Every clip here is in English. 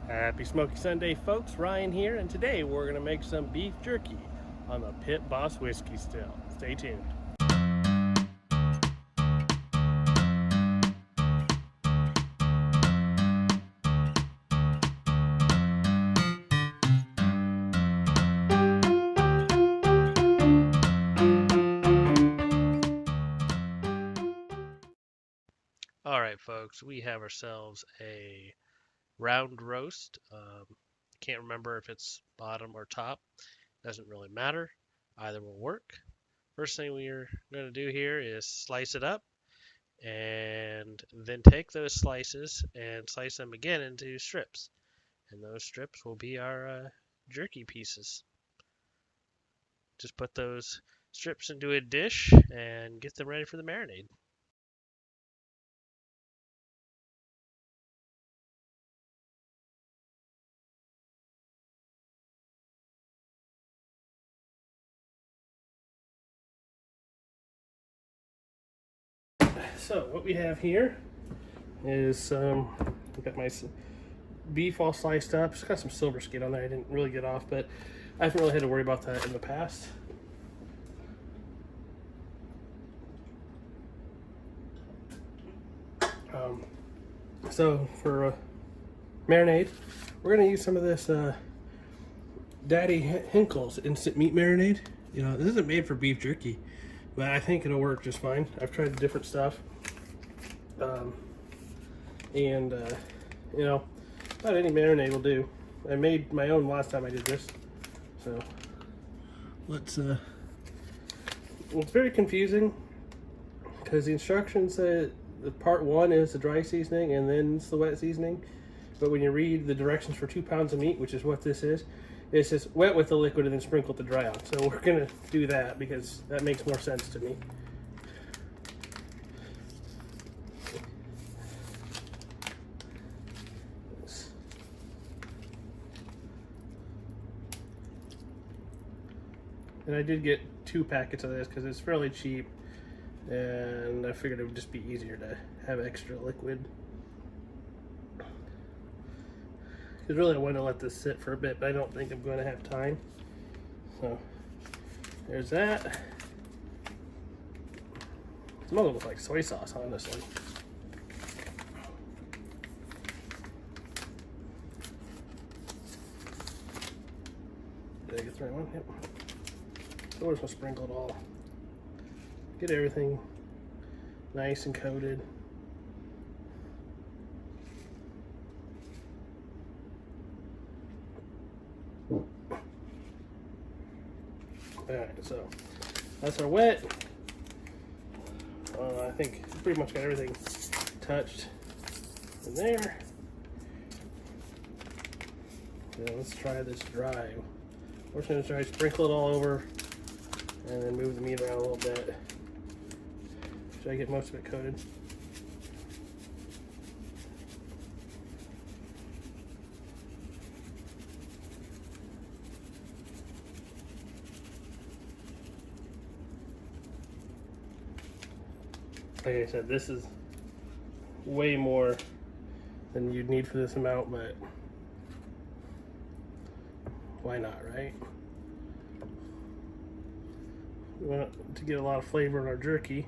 Happy Smoky Sunday, folks. Ryan here, and today we're going to make some beef jerky on the Pit Boss whiskey still. Stay tuned. Alright, folks, we have ourselves a round roast. Can't remember if it's bottom or top. Doesn't really matter. Either will work. First thing we're going to do here is slice it up and then take those slices and slice them again into strips. And those strips will be our jerky pieces. Just put those strips into a dish and get them ready for the marinade. So what we have here is I've got my beef all sliced up. It's got some silver skin on there. I didn't really get off, but I haven't really had to worry about that in the past. So for marinade, we're gonna use some of this Daddy Hinkle's instant meat marinade. You know, this isn't made for beef jerky, but I think it'll work just fine. I've tried different stuff. You know, about any marinade will do. I made my own last time I did this. So, let's, it's very confusing because the instructions say the part 1 is the dry seasoning and then it's the wet seasoning. But when you read the directions for 2 pounds of meat, which is what this is, it says wet with the liquid and then sprinkle the dry on. So we're gonna do that because that makes more sense to me. And I did get 2 packets of this because it's fairly cheap, and I figured it would just be easier to have extra liquid. Because really I want to let this sit for a bit, but I don't think I'm going to have time. So there's that. It smells almost like soy sauce, honestly. Did I get the right one? Yep. So we're just gonna sprinkle it all. Get everything nice and coated. Alright, so that's our wet. I think pretty much got everything touched in there. Yeah, let's try this dry. We're just gonna try to sprinkle it all over and then move the meat around a little bit. Should I get most of it coated? Like I said, this is way more than you'd need for this amount, but why not, right? We want to get a lot of flavor in our jerky.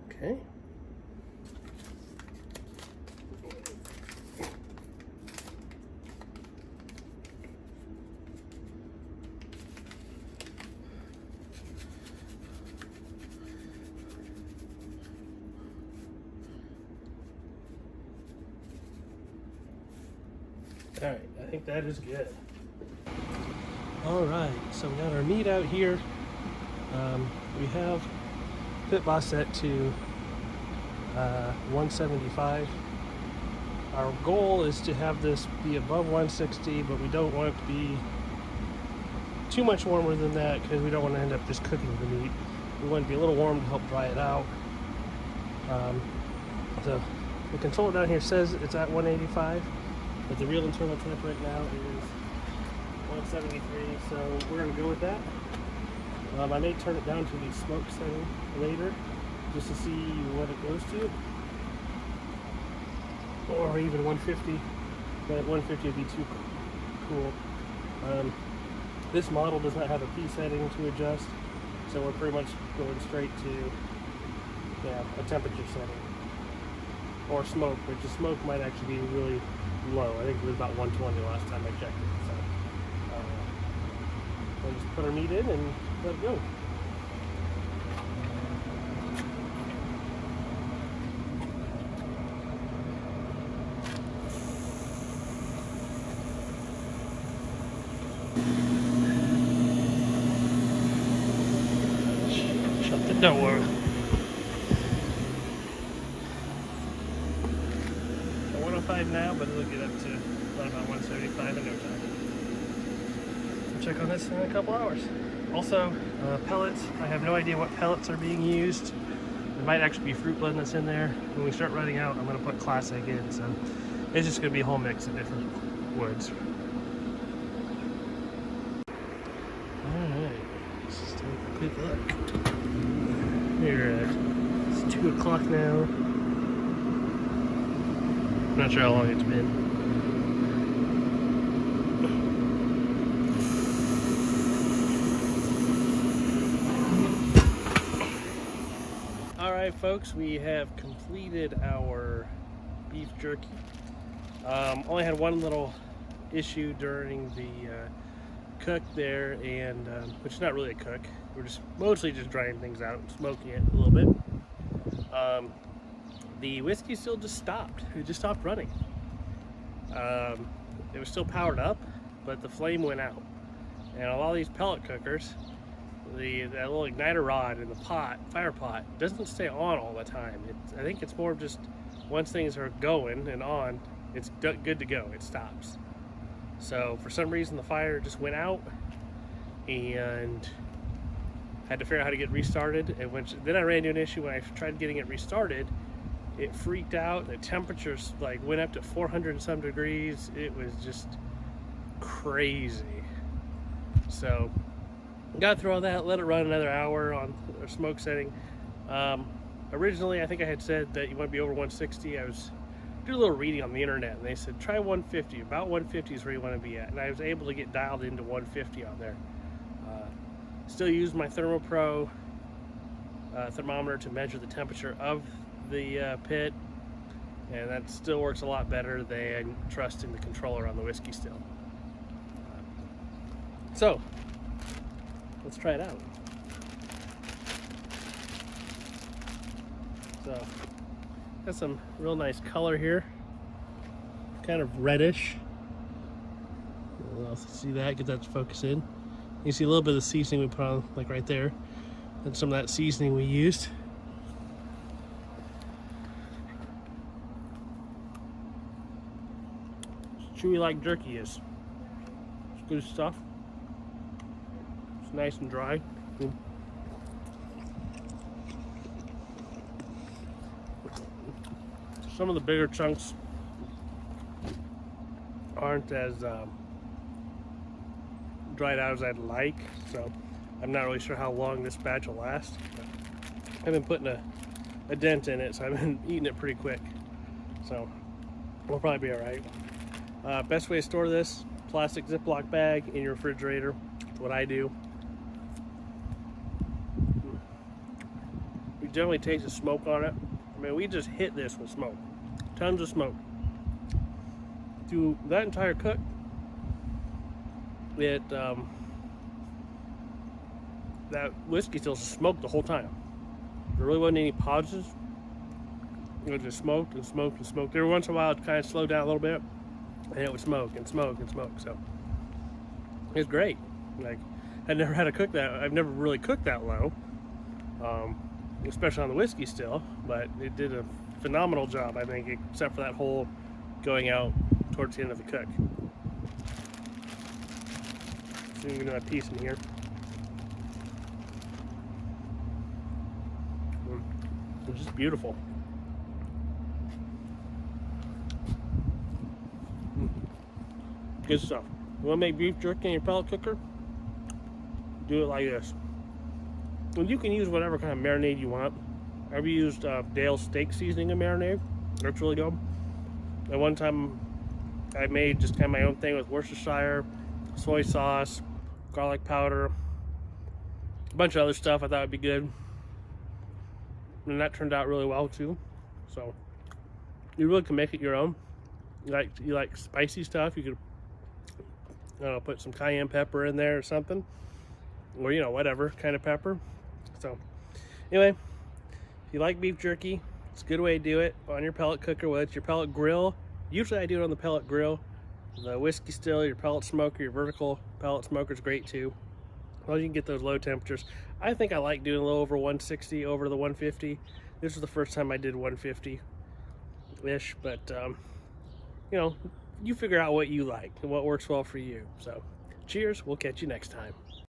Okay. Alright, I think that is good. Alright, so we got our meat out here. We have Pit Boss set to 175. Our goal is to have this be above 160, but we don't want it to be too much warmer than that because we don't want to end up just cooking the meat. We want it to be a little warm to help dry it out. So the controller down here says it's at 185. But the real internal temp right now is 173, so we're going to go with that. I may turn it down to the smoke setting later just to see what it goes to, or even 150, but 150 would be too cool. This model does not have a P setting to adjust, so we're pretty much going straight to a temperature setting, or smoke, which the smoke might actually be really low. I think it was about 120 last time I checked it. So we'll just put our meat in and let it go. Shut the door. 105 now, but it'll get up to about 175 in no time. We'll check on this in a couple hours. Also, pellets. I have no idea what pellets are being used. There might actually be fruit blend that's in there. When we start running out, I'm going to put classic in, so it's just going to be a whole mix of different woods. Alright, let's just take a quick look. Here, it's 2 o'clock now. I'm not sure how long it's been. Alright folks, we have completed our beef jerky. Only had one little issue during the cook there, and which is not really a cook. We're just mostly just drying things out, smoking it a little bit. The whiskey still just stopped. It just stopped running. It was still powered up, but the flame went out. And a lot of these pellet cookers, that little igniter rod in the pot, fire pot, doesn't stay on all the time. I think it's more of just once things are going and on, it's good to go. It stops. So for some reason the fire just went out, and had to figure out how to get restarted. And then I ran into an issue when I tried getting it restarted. It freaked out. The temperatures like went up to 400 and some degrees. It was just crazy. So got through all that, let it run another hour on our smoke setting. Originally, I think I had said that you want to be over 160. I was doing a little reading on the internet, and they said try 150. About 150 is where you want to be at, and I was able to get dialed into 150 on there. Still use my ThermoPro thermometer to measure the temperature of the pit, and that still works a lot better than trusting the controller on the whiskey still. So let's try it out. So got some real nice color here, kind of reddish. You'll also see that, get that to focus in. You see a little bit of the seasoning we put on, like right there, and some of that seasoning we used. It's chewy like jerky is. It's good stuff. It's nice and dry. Some of the bigger chunks aren't as dried out as I'd like, so I'm not really sure how long this batch will last. But I've been putting a dent in it, so I've been eating it pretty quick. So we'll probably be all right. Best way to store this: plastic Ziploc bag in your refrigerator. That's what I do. We generally taste the smoke on it. I mean, we just hit this with smoke. Tons of smoke. Through that entire cook, that whiskey still smoked the whole time. There really wasn't any pauses. It just smoked and smoked and smoked. Every once in a while it kind of slowed down a little bit, and it would smoke and smoke and smoke. So it was great. Like, I'd never had to cook that. I've never really cooked that low, especially on the whiskey still, but it did a phenomenal job, I think, except for that whole going out towards the end of the cook. So I'm gonna have a piece in here. It's just beautiful. Good stuff. You want to make beef jerky in your pellet cooker? Do it like this. And you can use whatever kind of marinade you want. I've used Dale's steak seasoning and marinade. That's really good. And one time I made just kind of my own thing with Worcestershire, soy sauce, garlic powder, a bunch of other stuff I thought would be good. And that turned out really well too. So you really can make it your own. You like spicy stuff, you could put some cayenne pepper in there or something. Or whatever kind of pepper. So anyway, if you like beef jerky, it's a good way to do it on your pellet cooker, whether it's your pellet grill. Usually I do it on the pellet grill. The whiskey still, your pellet smoker, your vertical pellet smoker is great too. Well, you can get those low temperatures. I think I like doing a little over 160 over the 150. This was the first time I did 150-ish, but you figure out what you like and what works well for you. So cheers, we'll catch you next time.